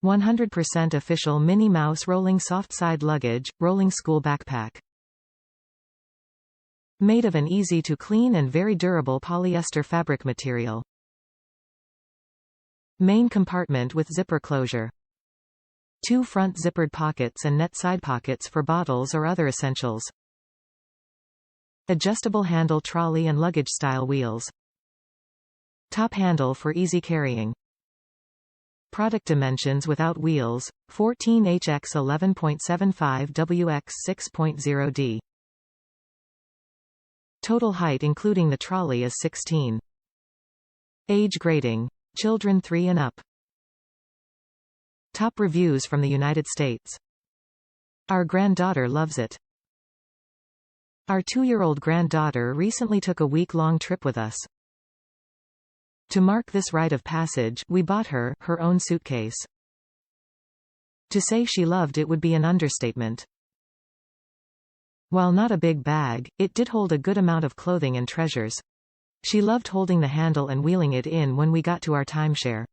100% official Minnie Mouse rolling Softside luggage, rolling school backpack. Made of an easy-to-clean and very durable polyester fabric material. Main compartment with zipper closure. 2 front zippered pockets and net side pockets for bottles or other essentials. Adjustable handle trolley and luggage style wheels. Top handle for easy carrying. Product dimensions without wheels, 14hx 11.75 wx 6.0d. Total height including the trolley is 16. Age grading. Children 3 and up. Top reviews from the United States. Our granddaughter loves it. Our 2-year-old granddaughter recently took a week-long trip with us. To mark this rite of passage, we bought her own suitcase. To say she loved it would be an understatement. While not a big bag, it did hold a good amount of clothing and treasures. She loved holding the handle and wheeling it in when we got to our timeshare.